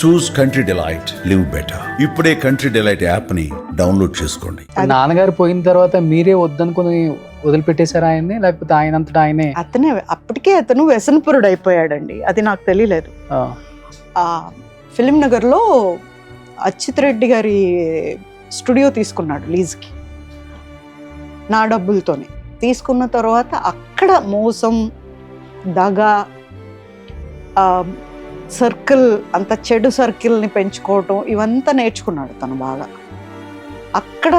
చూస్ country delight, live better. ఇప్పుడే country delight app ని download చేసుకోండి. నాన్నగారు పోయిన తర్వాత మీరే వద్దనుకుని వదిలిపెట్టేశారా ఆయన్ని, లేకపోతే ఆయనంతటా ఆయనే? అప్పటికే అతను వ్యసనపురుడు అయిపోయాడండి, అది నాకు తెలియలేదు. ఫిలిం నగర్లో అచ్యుత్ రెడ్డి గారి స్టూడియో తీసుకున్నాడు లీజ్కి నా డబ్బులతోనే. తీసుకున్న తర్వాత అక్కడ మోసం, దగ, సర్కిల్, అంత చెడు సర్కిల్ని పెంచుకోవటం ఇవంతా నేర్చుకున్నాడు తను బాగా. అక్కడ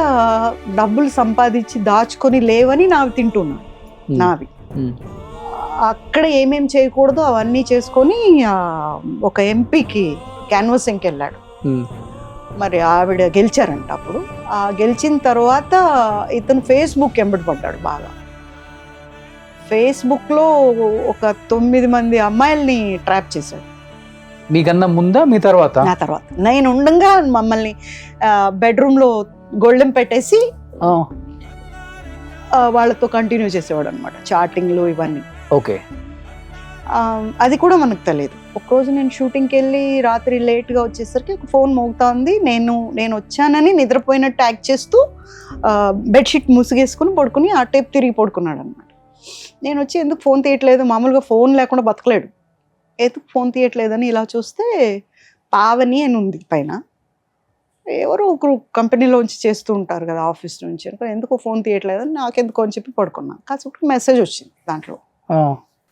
డబ్బులు సంపాదించి దాచుకొని లేవని నావి తింటున్నాడు. నావి అక్కడ ఏమేం చేయకూడదో అవన్నీ చేసుకొని ఒక ఎంపీకి క్యాన్వాసింగ్కి వెళ్ళాడు. మరి ఆవిడ గెలిచారంట. అప్పుడు గెలిచిన తర్వాత ఇతను ఫేస్బుక్ ఎంబడి పడ్డాడు బాగా. ఫేస్బుక్లో ఒక 9 మంది అమ్మాయిల్ని ట్రాప్ చేశాడు. మీకన్నా ముందా మీ తర్వాత? నా తర్వాత. నేను ఉండగా మమ్మల్ని బెడ్రూమ్లో గొళ్ళెం పెట్టేసి వాళ్ళతో కంటిన్యూ చేసేవాడు అనమాట, చాటింగ్లు ఇవన్నీ. ఓకే. అది కూడా మనకు తెలియదు. ఒకరోజు నేను షూటింగ్కి వెళ్ళి రాత్రి లేట్గా వచ్చేసరికి ఒక ఫోన్ మోగుతా ఉంది. నేను వచ్చానని నిద్రపోయినట్టు యాక్ట్ చేస్తూ బెడ్షీట్ ముసుగేసుకుని పడుకుని ఆ టైప్ తిరిగి పడుకున్నాడు అనమాట. నేను వచ్చి ఎందుకు ఫోన్ తీయట్లేదు, మామూలుగా ఫోన్ లేకుండా బతకలేడు, ఎందుకు ఫోన్ తీయట్లేదని ఇలా చూస్తే పావని అని ఉంది పైన. ఎవరో ఒకరు కంపెనీలోంచి చేస్తూ ఉంటారు కదా, ఆఫీస్ నుంచి. ఎందుకు ఫోన్ తీయట్లేదని నాకెందుకు అని చెప్పి పడుకున్నాను. కాసేపు మెసేజ్ వచ్చింది దాంట్లో,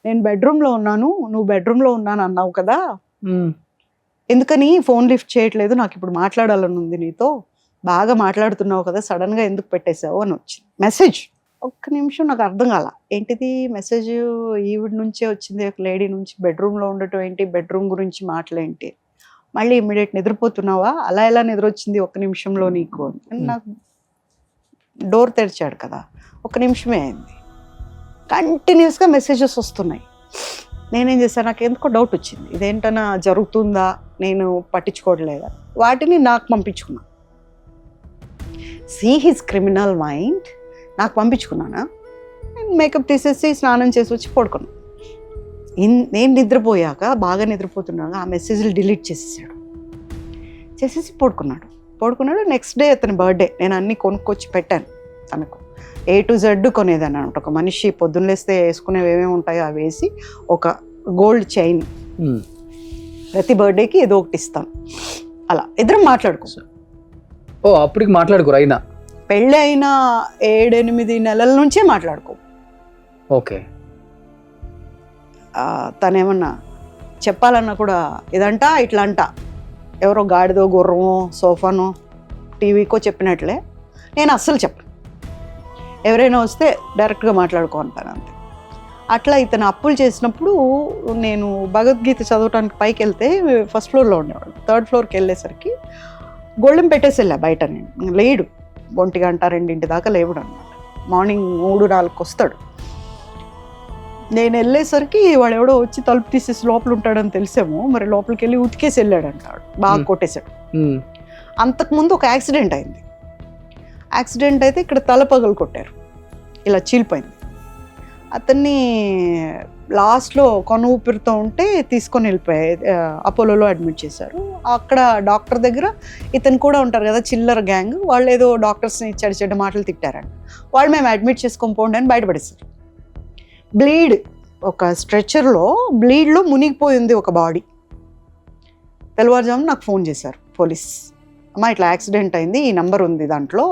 నేను బెడ్రూమ్లో ఉన్నాను, నువ్వు బెడ్రూమ్లో ఉన్నాను అన్నావు కదా, ఎందుకని ఫోన్ లిఫ్ట్ చేయట్లేదు, నాకు ఇప్పుడు మాట్లాడాలని ఉంది నీతో, బాగా మాట్లాడుతున్నావు కదా, సడన్గా ఎందుకు పెట్టేశావు అని వచ్చింది మెసేజ్. ఒక్క నిమిషం నాకు అర్థం కాల, ఏంటిది మెసేజ్ ఈవిడ నుంచే వచ్చింది, ఒక లేడీ నుంచి, బెడ్రూమ్లో ఉండటం ఏంటి, బెడ్రూమ్ గురించి మాటలేంటి, మళ్ళీ ఇమ్మీడియట్ నిద్రపోతున్నావా, అలా ఎలా నిద్ర వచ్చింది ఒక్క నిమిషంలో నీకు అని. నాకు డోర్ తెరిచాడు కదా, ఒక్క నిమిషమే అయింది, కంటిన్యూస్గా మెసేజెస్ వస్తున్నాయి. నేనేం చేశాను, నాకు ఎందుకో డౌట్ వచ్చింది, ఇదేంటన్నా జరుగుతుందా, నేను పట్టించుకోవట్లేదా, వాటిని నాకు పంపించుకున్నా. See his criminal mind. నాకు పంపించుకున్నానా, నేను మేకప్ తీసేసి స్నానం చేసి వచ్చి పడుకున్నాను. నేను నిద్రపోయాక, బాగా నిద్రపోతున్నాక ఆ మెసేజ్లు డిలీట్ చేసేసి పడుకున్నాడు. నెక్స్ట్ డే అతని బర్త్డే, నేను అన్నీ కొనుక్కొచ్చి పెట్టాను తనకు. A to Z కొనేదాన్ని అనమాట. ఒక మనిషి పొద్దున్న లేస్తే వేసుకునేవి ఏమేమి ఉంటాయో అవి వేసి, ఒక గోల్డ్ చైన్ ప్రతి బర్త్డేకి ఏదో ఒకటి ఇస్తాను. అలా ఇద్దరం మాట్లాడుకో. అప్పటికి మాట్లాడుకోరు అయినా? పెళ్ళి అయినా 7-8 నెలల నుంచే మాట్లాడుకో. ఓకే. తనేమన్నా చెప్పాలన్నా కూడా ఇదంట ఇట్లా అంట, ఎవరో గాడిదో గుర్రమో సోఫానో టీవీకో చెప్పినట్లే నేను అస్సలు చెప్పను. ఎవరైనా వస్తే డైరెక్ట్గా మాట్లాడుకో అంటాను అంతే. అట్లా ఇతను అప్పులు చేసినప్పుడు నేను భగవద్గీత చదవటానికి పైకి వెళ్తే ఫస్ట్ ఫ్లోర్లో ఉండేవాడు. 3rd ఫ్లోర్కి వెళ్ళేసరికి గొళ్ళెం పెట్టేసి వెళ్ళా బయట. నేను లేడు, 1 గంట 2 దాకా లేవుడు అనమాట. మార్నింగ్ 3-4కి వస్తాడు. నేను వెళ్ళేసరికి వాడు ఎవడో వచ్చి తలుపు తీసేసి లోపల ఉంటాడని తెలిసేమో, మరి లోపలికి వెళ్ళి ఉతికేసి వెళ్ళాడు అంటాడు, బాగా కొట్టేశాడు. అంతకుముందు ఒక యాక్సిడెంట్ అయింది. యాక్సిడెంట్ అయితే ఇక్కడ తల పగలు కొట్టారు, ఇలా చీలిపోయింది. అతన్ని లాస్ట్లో కొన ఊపిరితో ఉంటే తీసుకొని వెళ్ళిపోయాయి, అపోలోలో అడ్మిట్ చేశారు. అక్కడ డాక్టర్ దగ్గర ఇతను కూడా ఉంటారు కదా, చిల్లర గ్యాంగ్, వాళ్ళు ఏదో డాక్టర్స్ని చెడ్డ మాటలు తిట్టారంట. వాళ్ళు మేము అడ్మిట్ చేసుకొని పోండి అని బయటపడేశారు. బ్లీడ్, ఒక స్ట్రెచర్లో బ్లీడ్లో మునిగిపోయింది ఒక బాడీ. తెల్లవారుజామున నాకు ఫోన్ చేశారు పోలీస్, అమ్మ ఇట్లా యాక్సిడెంట్ అయింది, ఈ నంబర్ ఉంది దాంట్లో,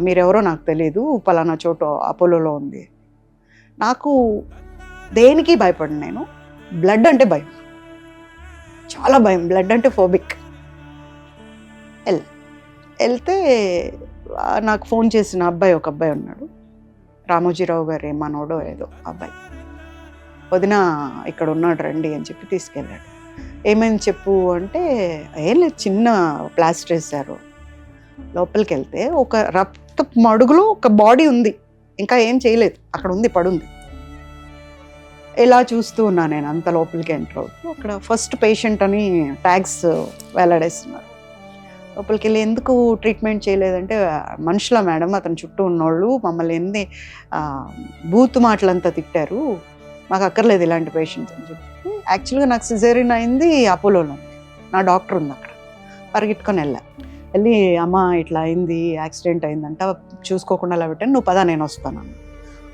మీరెవరో నాకు తెలియదు, పలానా చోట అపోలోలో ఉంది. నాకు దేనికి భయపడను, నేను బ్లడ్ అంటే భయం, చాలా భయం, బ్లడ్ అంటే ఫోబిక్. వెళ్తే నాకు ఫోన్ చేసిన అబ్బాయి, ఒక అబ్బాయి ఉన్నాడు, రామోజీరావు గారు మనోడో ఏదో అబ్బాయి, వదిన ఇక్కడ ఉన్నాడు రండి అని చెప్పి తీసుకెళ్ళాడు. ఏమైంది చెప్పు అంటే, ఏం లేదు, చిన్న ప్లాస్టర్ వేశారు. లోపలికి వెళ్తే ఒక రక్త మడుగులో ఒక బాడీ ఉంది, ఇంకా ఏం చేయలేదు, అక్కడ ఉంది, పడుంది. ఇలా చూస్తూ ఉన్నా నేను, అంత లోపలికి ఎంటర్ అవుతూ. అక్కడ ఫస్ట్ పేషెంట్ అని ట్యాగ్స్ వేలాడేస్తున్నారు. లోపలికి వెళ్ళి ఎందుకు ట్రీట్మెంట్ చేయలేదంటే, మనుషుల మేడం, అతని చుట్టూ ఉన్నోళ్ళు మమ్మల్ని ఎన్ని బూతు మాటలంతా తిట్టారు, మాకు అక్కర్లేదు ఇలాంటి పేషెంట్స్ అని చెప్పి. యాక్చువల్గా నాకు సిజేరియన్ అయింది అపోలోలో. నా డాక్టర్ ఉంది అక్కడ. పరిగెట్టుకొని వెళ్ళి అమ్మ ఇట్లా అయింది, యాక్సిడెంట్ అయిందంట, చూసుకోకుండా అలా పెట్టాను, నువ్వు పదా నేను వస్తాను అన్న.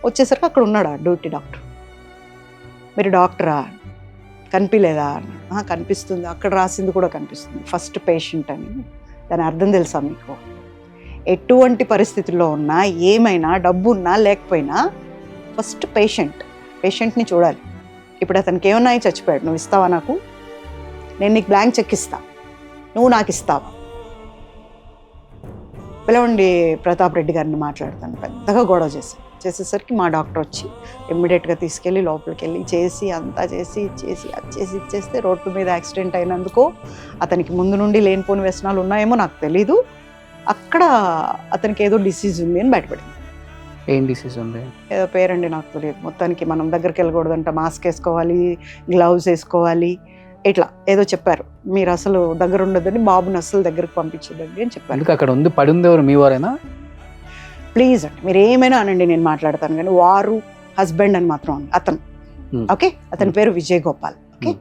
వచ్చేసరికి అక్కడ ఉన్నాడు డ్యూటీ డాక్టర్. మీరు డాక్టరా, కనిపించలేదా అన్న. కనిపిస్తుంది, అక్కడ రాసింది కూడా కనిపిస్తుంది, ఫస్ట్ పేషెంట్ అని. దాని అర్థం తెలుసా మీకు? ఎటువంటి పరిస్థితుల్లో ఉన్నా, ఏమైనా డబ్బు ఉన్నా లేకపోయినా ఫస్ట్ పేషెంట్ని చూడాలి. ఇప్పుడు అతనికి ఏమన్నా చచ్చిపోయాడు, నువ్వు ఇస్తావా నాకు? నేను నీకు బ్లాంక్ చెక్ ఇస్తా, నువ్వు నాకు ఇస్తావా? పిలవండి ప్రతాప్ రెడ్డి గారిని మాట్లాడతాను. పెద్దగా గొడవ చేసేసరికి మా డాక్టర్ వచ్చి ఇమ్మీడియట్గా తీసుకెళ్ళి లోపలికి వెళ్ళి చేసి అంతా చేసి ఇచ్చేస్తే రోడ్డు మీద యాక్సిడెంట్ అయినందుకు అతనికి ముందు నుండి లేనిపోని వ్యసనాలు ఉన్నాయేమో నాకు తెలీదు. అక్కడ అతనికి ఏదో డిసీజ్ ఉంది అని బయటపడింది. ఏం డిసీజ్ ఉంది? ఏదో పేరండి నాకు తెలియదు. మొత్తానికి మనం దగ్గరికి వెళ్ళకూడదంట, మాస్క్ వేసుకోవాలి, గ్లౌజ్ వేసుకోవాలి, ఇట్లా ఏదో చెప్పారు. మీరు అసలు దగ్గర ఉండదని, బాబుని అసలు దగ్గరకు పంపించదండి అని చెప్పారు. అక్కడ ఉంది పడింది ఎవరు, మీ వారేనా? ప్లీజ్ అండి మీరు ఏమైనా అనండి, నేను మాట్లాడతాను, కానీ వారు హస్బెండ్ అని మాత్రం అతను. ఓకే, అతని పేరు విజయ్ గోపాల్. ఓకే,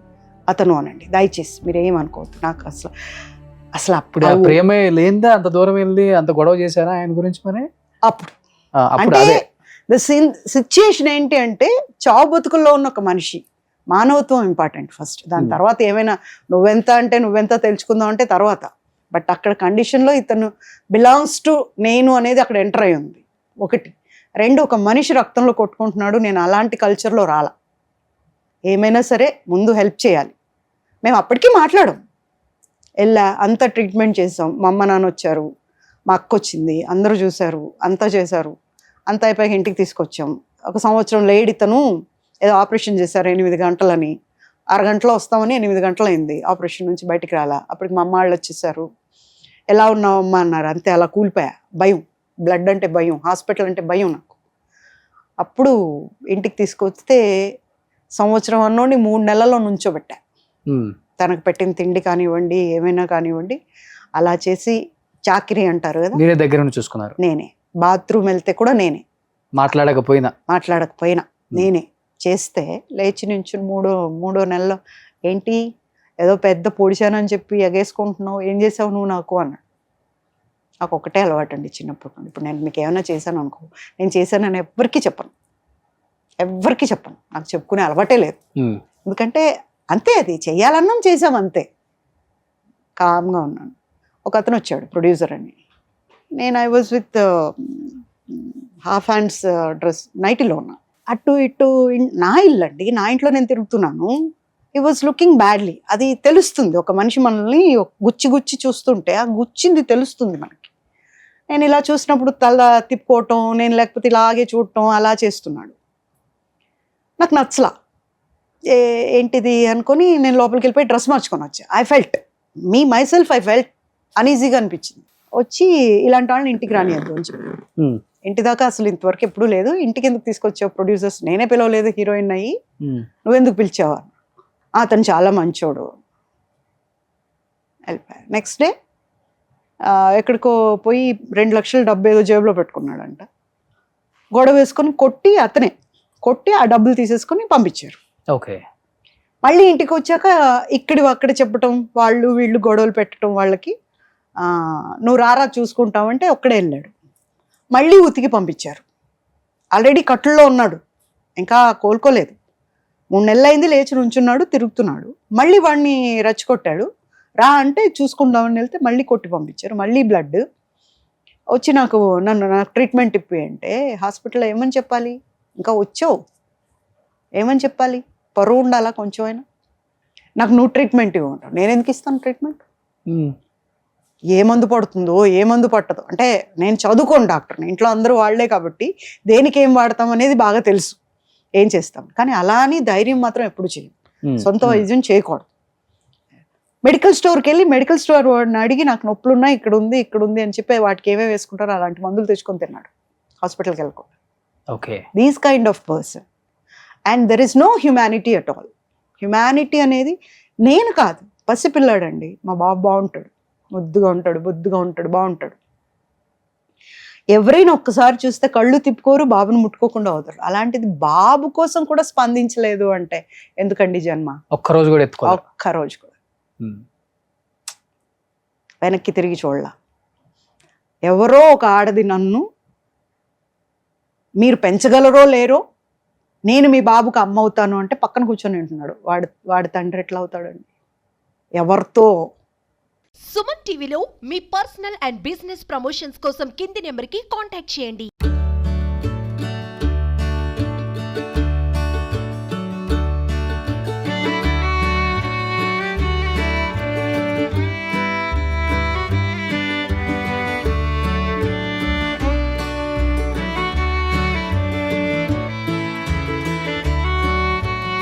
అతను అనండి దయచేసి, మీరు ఏమనుకోవద్దు. నాకు అసలు అప్పుడు ప్రేమే లేనిదా అంత దూరం వెళ్ళి అంత గొడవ చేశారా ఆయన గురించి? మరి అప్పుడు అంటే సిచ్యుయేషన్ ఏంటి అంటే, చావు బతుకుల్లో ఉన్న ఒక మనిషి, మానవత్వం ఇంపార్టెంట్ ఫస్ట్. దాని తర్వాత ఏమైనా నువ్వెంత తెలుసుకుందాం అంటే తర్వాత. బట్ అక్కడ కండిషన్లో ఇతను బిలాంగ్స్ టు నేను అనేది అక్కడ ఎంటర్ అయి ఉంది. ఒకటి. రెండు, ఒక మనిషి రక్తంలో కొట్టుకుంటున్నాడు. నేను అలాంటి కల్చర్లో రాలా. ఏమైనా సరే ముందు హెల్ప్ చేయాలి. మేము అప్పటికీ మాట్లాడాం, అంత ట్రీట్మెంట్ చేసాం. మా అమ్మ నాన్న వచ్చారు, మా అక్క వచ్చింది, అందరూ చూశారు, అంతా చేశారు. అంతా అయిపోయాక ఇంటికి తీసుకొచ్చాం. 1 సంవత్సరం లేట్ ఇతను ఏదో ఆపరేషన్ చేశారు 8 గంటలని. 6 గంటలో వస్తామని 8 గంటలు అయింది ఆపరేషన్ నుంచి బయటికి రాలా. అప్పటికి మా అమ్మ వాళ్ళు వచ్చేసారు. ఎలా ఉన్నావమ్మా అన్నారు. అంతే, అలా కూలిపోయా. భయం, బ్లడ్ అంటే భయం, హాస్పిటల్ అంటే భయం నాకు. అప్పుడు ఇంటికి తీసుకొస్తే సంవత్సరం అన్నోని 3 నెలల్లో నుంచోబెట్టా. తనకు పెట్టిన తిండి కానివ్వండి, ఏమైనా కానివ్వండి, అలా చేసి చాకిరీ అంటారు కదా, నేనే దగ్గర నుంచి చూసుకున్నారు. నేనే బాత్రూమ్ వెళ్తే కూడా నేనే, మాట్లాడకపోయినా నేనే చేస్తే లేచి నుంచి మూడో నెలలో ఏంటి ఏదో పెద్ద పొడిచానని చెప్పి ఎగేసుకుంటున్నావు, ఏం చేసావు నువ్వు నాకు అన్నాడు. నాకు ఒకటే అలవాటు అండి చిన్నప్పుడు నుండి. ఇప్పుడు నేను మీకు ఏమైనా చేశాను అనుకో, నేను చేశానని ఎవ్వరికీ చెప్పను. నాకు చెప్పుకునే అలవాటే లేదు. ఎందుకంటే అంతే, అది చెయ్యాలన్నాం, చేసాం అంతే. కామ్గా ఉన్నాను. ఒక అతను వచ్చాడు, ప్రొడ్యూసర్ అని. నేను I was with half hands dress, నైటీలో ఉన్నా. అటు ఇటు నా ఇల్లు అండి, నా ఇంట్లో నేను తిరుగుతున్నాను. He was looking badly. అది తెలుస్తుంది, ఒక మనిషి మనల్ని గుచ్చి చూస్తుంటే ఆ గుచ్చింది తెలుస్తుంది మనకి. నేను ఇలా చూసినప్పుడు తల తిప్పుకోవటం, నేను లేకపోతే ఇలాగే చూడటం, అలా చేస్తున్నాడు. నాకు నచ్చలా. ఏంటిది అనుకొని నేను లోపలికి వెళ్ళిపోయి డ్రెస్ మార్చుకొని వచ్చా. ఐ ఫెల్ట్ అనీజీగా అనిపించింది. వచ్చి ఇలాంటి వాళ్ళని ఇంటికి రానియద్దు అని చెప్పి, ఇంటి దాకా అసలు ఇంతవరకు ఎప్పుడూ లేదు, ఇంటికి ఎందుకు తీసుకొచ్చావు, ప్రొడ్యూసర్స్ నేనే పిలవలేదు, హీరోయిన్ అయ్యి నువ్వెందుకు పిలిచావా? అతను చాలా మంచోడు. వెళ్ళిపోయా. నెక్స్ట్ డే ఎక్కడికో పోయి 2 లక్షల డబ్బు ఏదో జేబులో పెట్టుకున్నాడంట. గొడవ వేసుకొని కొట్టి ఆ డబ్బులు తీసేసుకొని పంపించారు. ఓకే. మళ్ళీ ఇంటికి వచ్చాక అక్కడ చెప్పటం, వీళ్ళు గొడవలు పెట్టడం వాళ్ళకి, నువ్వు రారా చూసుకుంటావంటే ఒక్కడే వెళ్ళాడు. మళ్ళీ ఉతికి పంపించారు. ఆల్రెడీ కట్టుల్లో ఉన్నాడు, ఇంకా కోలుకోలేదు. 3 నెలలు అయింది, లేచి నుంచున్నాడు, తిరుగుతున్నాడు. మళ్ళీ వాడిని రెచ్చగొట్టాడు. రా అంటే చూసుకుందామని వెళ్తే మళ్ళీ కొట్టి పంపించారు. మళ్ళీ బ్లడ్ వచ్చి నాకు ట్రీట్మెంట్ ఇప్పి అంటే హాస్పిటల్లో ఏమని చెప్పాలి? ఇంకా వచ్చావు ఏమని చెప్పాలి? పరువు ఉండాలా కొంచెం అయినా. నాకు నువ్వు ట్రీట్మెంట్ ఇవ్వమంటావు, నేను ఎందుకు ఇస్తాను ట్రీట్మెంట్? ఏ మందు పడుతుందో ఏ మందు పట్టదో అంటే, నేను చదువుకోను డాక్టర్ని, ఇంట్లో అందరూ వాళ్లే కాబట్టి దేనికి ఏం వాడతాం అనేది బాగా తెలుసు, ఏం చేస్తాం. కానీ అలా అని ధైర్యం మాత్రం ఎప్పుడు చేయం, సొంత వైద్యం చేయకూడదు. మెడికల్ స్టోర్కి వెళ్ళి మెడికల్ స్టోర్ వాడిని అడిగి నాకు నొప్పులు ఉన్నాయి, ఇక్కడ ఉంది అని చెప్పి వాటికి ఏమేమి వేసుకుంటారో అలాంటి మందులు తెచ్చుకొని తిన్నాడు, హాస్పిటల్కి వెళ్ళకుండా. Okay. These kind of person. And there is no humanity at all. Humanity అనేది నేను కాదు, పసిపిల్లాడండి. మా బాబు బాగుంటాడు, ముద్దుగా ఉంటాడు, బొద్దుగా ఉంటాడు, బాగుంటాడు. ఎవరైనా ఒక్కసారి చూస్తే కళ్ళు తిప్పుకోరు, బాబుని ముట్టుకోకుండా అవుతారు. అలాంటిది బాబు కోసం కూడా స్పందించలేదు అంటే ఎందుకండి జన్మ? ఒక్కరోజు కూడా ఒక్కరోజు కూడా. వెనక్కి తిరిగి చూడలా. ఎవరో ఒక ఆడది నన్ను మీరు పెంచగలరో లేరో, నేను మీ బాబుకు అమ్మ అవుతాను అంటే పక్కన కూర్చొని ఉంటున్నాడు. వాడి తండ్రి ఎట్లా అవుతాడండి? ఎవరితో? సుమన్ టీవీలో మీ పర్సనల్ అండ్ బిజినెస్ ప్రమోషన్స్ కోసం కింది నెంబర్కి కాంటాక్ట్ చేయండి.